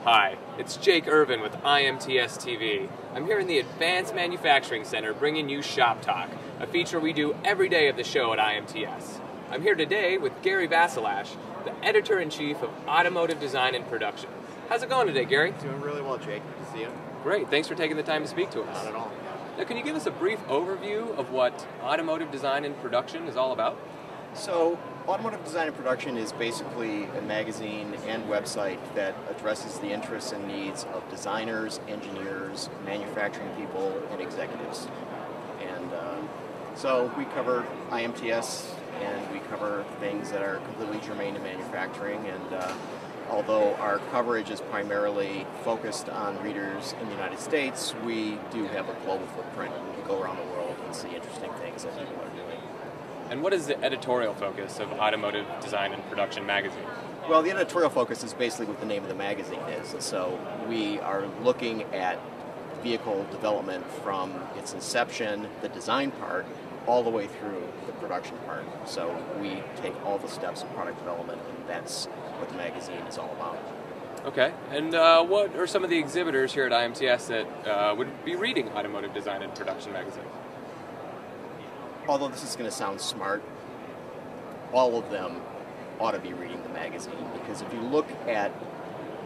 Hi, it's Jake Irvin with IMTS TV. I'm here in the Advanced Manufacturing Center bringing you Shop Talk, a feature we do every day of the show at IMTS. I'm here today with Gary Vasilash, the Editor-in-Chief of Automotive Design and Production. How's it going today, Gary? Doing really well, Jake. Good to see you. Great, thanks for taking the time to speak to us. Not at all. Now, can you give us a brief overview of what Automotive Design and Production is all about? So, Automotive Design and Production is basically a magazine and website that addresses the interests and needs of designers, engineers, manufacturing people, and executives. And so we cover IMTS, and we cover things that are completely germane to manufacturing. And although our coverage is primarily focused on readers in the United States, we do have a global footprint. We can go around the world and see interesting things that people are doing. And what is the editorial focus of Automotive Design and Production magazine? Well, the editorial focus is basically what the name of the magazine is. So we are looking at vehicle development from its inception, the design part, all the way through the production part. So we take all the steps of product development, and that's what the magazine is all about. Okay, and what are some of the exhibitors here at IMTS that would be reading Automotive Design and Production magazine? Although this is going to sound smart, all of them ought to be reading the magazine, because if you look at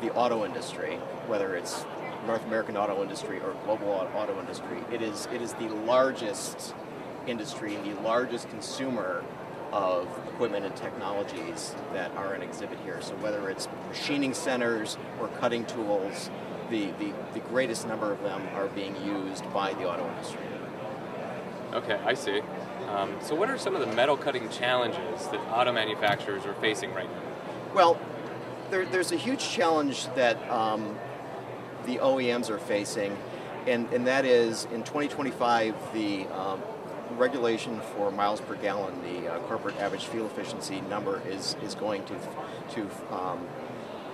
the auto industry, whether it's North American auto industry or global auto industry, it is the largest industry and the largest consumer of equipment and technologies that are in exhibit here. So whether it's machining centers or cutting tools, the greatest number of them are being used by the auto industry. Okay, I see. So what are some of the metal cutting challenges that auto manufacturers are facing right now? Well, there's a huge challenge that the OEMs are facing, and that is in 2025 the regulation for miles per gallon, the corporate average fuel efficiency number is going to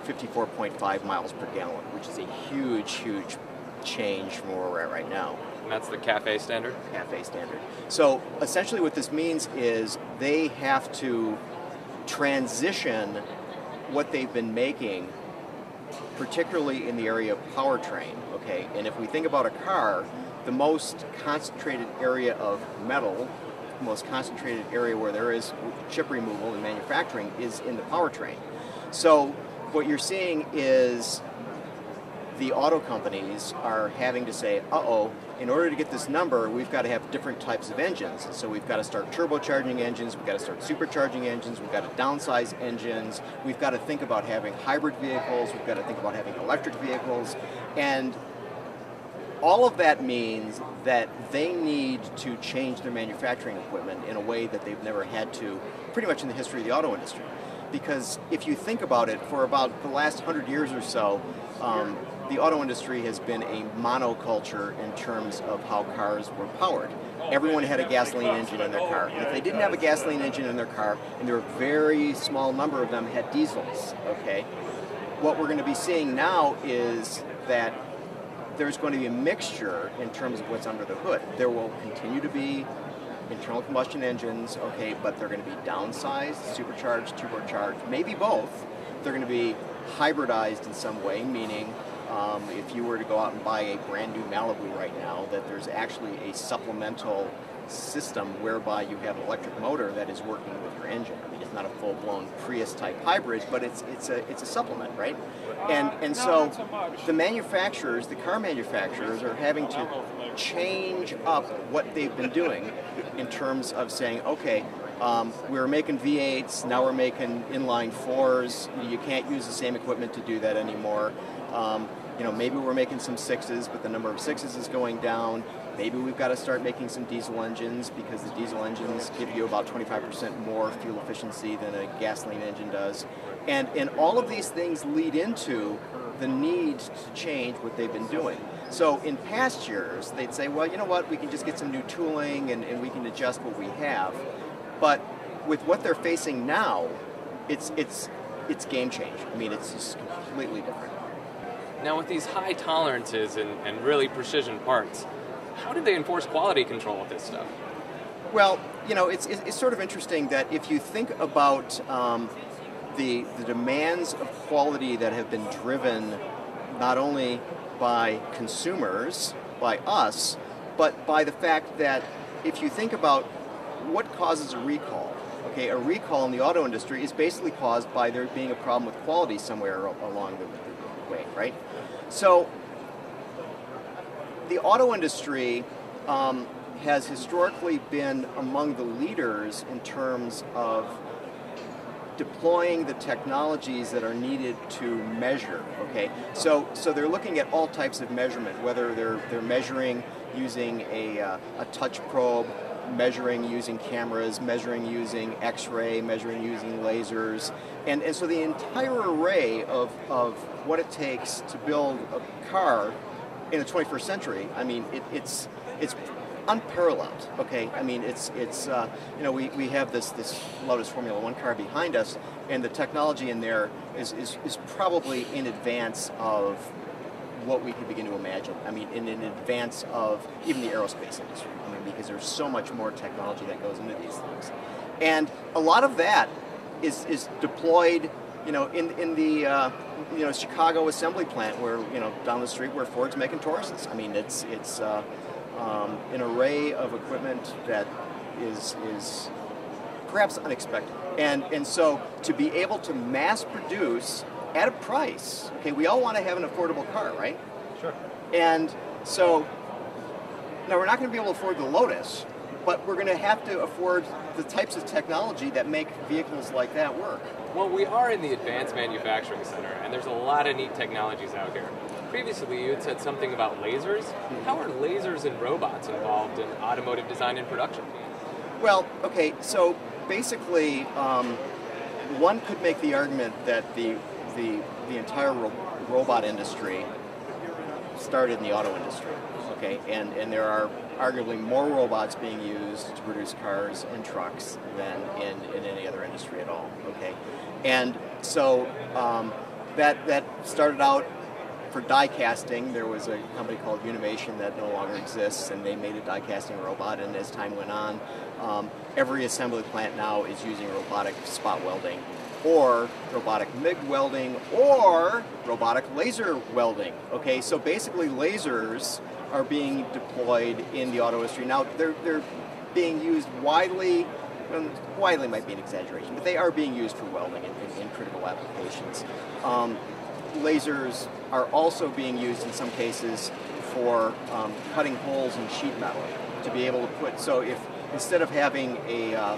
54.5 miles per gallon, which is a huge change from where we're at right now. And that's the CAFE standard? CAFE standard. So essentially what this means is they have to transition what they've been making, particularly in the area of powertrain, okay? And if we think about a car, the most concentrated area of metal, the most concentrated area where there is chip removal in manufacturing is in the powertrain. So what you're seeing is the auto companies are having to say, in order to get this number, we've got to have different types of engines. So we've got to start turbocharging engines, we've got to start supercharging engines, we've got to downsize engines, we've got to think about having hybrid vehicles, we've got to think about having electric vehicles, and all of that means that they need to change their manufacturing equipment in a way that they've never had to pretty much in the history of the auto industry. Because if you think about it, for about the last 100 years or so, the auto industry has been a monoculture in terms of how cars were powered. Everyone had a gasoline engine in their car. And if they didn't have a gasoline engine in their car, and there were a very small number of them had diesels, okay? What we're going to be seeing now is that there's going to be a mixture in terms of what's under the hood. There will continue to be internal combustion engines, okay, but they're going to be downsized, supercharged, turbocharged, maybe both. They're going to be hybridized in some way, meaning if you were to go out and buy a brand new Malibu right now, that there's actually a supplemental system whereby you have an electric motor that is working with your engine. I mean, it's not a full-blown Prius-type hybrid, but it's a supplement, right? And so the manufacturers, the car manufacturers, are having to change up what they've been doing in terms of saying, okay, we were making V8s, now we're making inline 4s. You can't use the same equipment to do that anymore. Maybe we're making some 6s, but the number of 6s is going down. Maybe we've got to start making some diesel engines, because the diesel engines give you about 25% more fuel efficiency than a gasoline engine does. And all of these things lead into the need to change what they've been doing. So in past years, they'd say, well, you know what, we can just get some new tooling and we can adjust what we have. But with what they're facing now, it's game change. I mean, it's just completely different. Now, with these high tolerances and really precision parts, how do they enforce quality control of this stuff? Well, it's sort of interesting that if you think about the demands of quality that have been driven not only by consumers, by us, but by the fact that if you think about what causes a recall, okay, a recall in the auto industry is basically caused by there being a problem with quality somewhere along the way, right? So the auto industry has historically been among the leaders in terms of deploying the technologies that are needed to measure, okay? So they're looking at all types of measurement, whether they're measuring using a touch probe, measuring using cameras, measuring using X-ray, measuring using lasers, and so the entire array of what it takes to build a car in the 21st century, I mean, it's unparalleled, okay? I mean, it's you know, we have this Lotus Formula One car behind us, and the technology in there is probably in advance of what we could begin to imagine. I mean, in advance of even the aerospace industry. I mean, because there's so much more technology that goes into these things, and a lot of that is deployed, you know, in the you know, Chicago assembly plant, where, you know, down the street where Ford's making Tauruses. I mean, it's an array of equipment that is perhaps unexpected, and so to be able to mass produce at a price, okay, we all want to have an affordable car, right? Sure. And so now we're not going to be able to afford the Lotus, but we're going to have to afford the types of technology that make vehicles like that work. Well, we are in the Advanced Manufacturing Center, and there's a lot of neat technologies out here. Previously, you had said something about lasers. How are lasers and robots involved in automotive design and production? Well, okay, so basically, one could make the argument that the entire robot industry started in the auto industry, okay, and there are arguably more robots being used to produce cars and trucks than in any other industry at all, okay, and so that started out for die casting. There was a company called Unimation that no longer exists, and they made a die casting robot, and as time went on, every assembly plant now is using robotic spot welding, or robotic MIG welding, or robotic laser welding. Okay, so basically lasers are being deployed in the auto industry. Now they're being used widely. Widely might be an exaggeration, but they are being used for welding in critical applications. Lasers are also being used in some cases for cutting holes in sheet metal to be able to put. So if instead of having a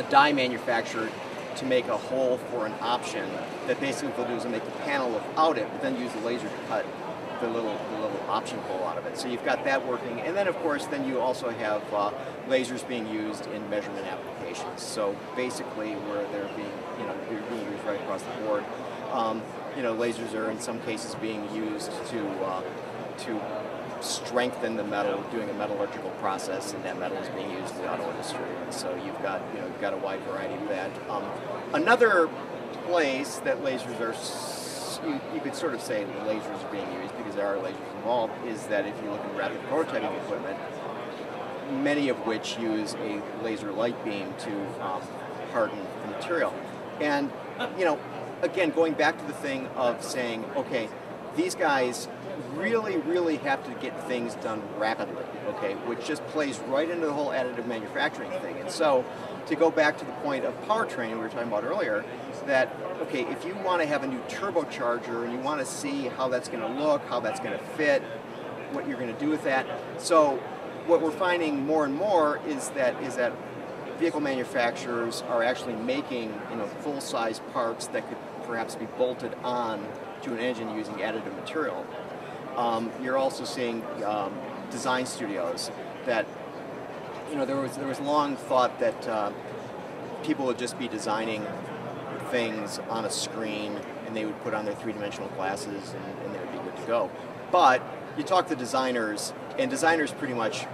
die manufacturer to make a hole for an option, that basically what they'll do is they'll make the panel without it, but then use the laser to cut the little option hole out of it. So you've got that working, and then of course then you also have lasers being used in measurement applications. So basically where they're being used right across the board. Lasers are in some cases being used to strengthen the metal, doing a metallurgical process, and that metal is being used in the auto industry. And so you've got a wide variety of that. Another place that lasers are, you could sort of say lasers are being used because there are lasers involved, is that if you look at rapid prototyping equipment, many of which use a laser light beam to harden the material. And again, going back to the thing of saying, okay, these guys really have to get things done rapidly, okay, which just plays right into the whole additive manufacturing thing. And so, to go back to the point of powertrain we were talking about earlier, that, okay, if you want to have a new turbocharger and you want to see how that's going to look, how that's going to fit, what you're going to do with that. So, what we're finding more and more is that vehicle manufacturers are actually making full-size parts that could perhaps be bolted on to an engine using additive material. You're also seeing design studios that there was long thought that people would just be designing things on a screen and they would put on their three-dimensional glasses and they would be good to go. But you talk to designers, and designers pretty much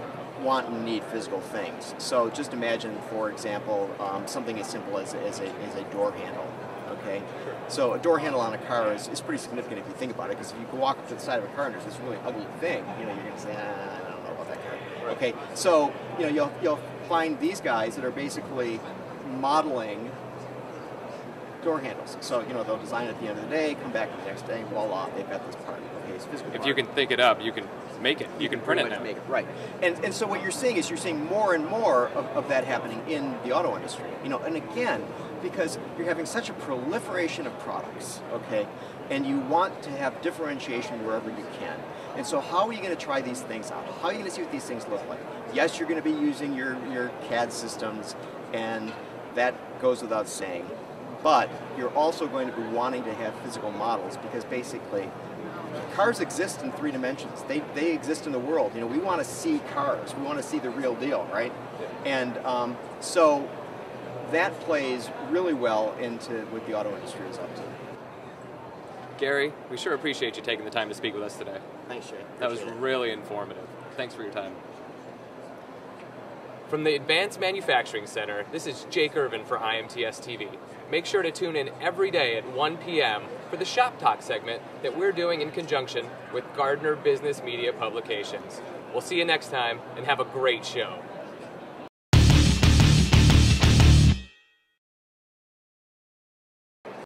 want and need physical things. So just imagine, for example, something as simple as a door handle. Okay, so a door handle on a car is pretty significant if you think about it, because if you walk up to the side of a car and there's this really ugly thing, you're going to say, I don't know about that car. Okay, so you'll find these guys that are basically modeling door handles. So, they'll design it at the end of the day, come back the next day, voila, they've got this part. Okay, it's physical part. If you can think it up, you can make it. You can print it now. Make it, right. And so what you're seeing is you're seeing more and more of that happening in the auto industry. And again, because you're having such a proliferation of products, okay, and you want to have differentiation wherever you can. And so how are you going to try these things out? How are you going to see what these things look like? Yes, you're going to be using your CAD systems, and that goes without saying. But you're also going to be wanting to have physical models, because basically cars exist in 3 dimensions. They exist in the world. We want to see cars. We want to see the real deal, right? And so that plays really well into what the auto industry is up to. Gary, we sure appreciate you taking the time to speak with us today. Thanks, Jay. That was really informative. Thanks for your time. From the Additive Manufacturing Center, this is Jake Irvin for IMTS TV. Make sure to tune in every day at 1 p.m. for the Shop Talk segment that we're doing in conjunction with Gardner Business Media Publications. We'll see you next time, and have a great show.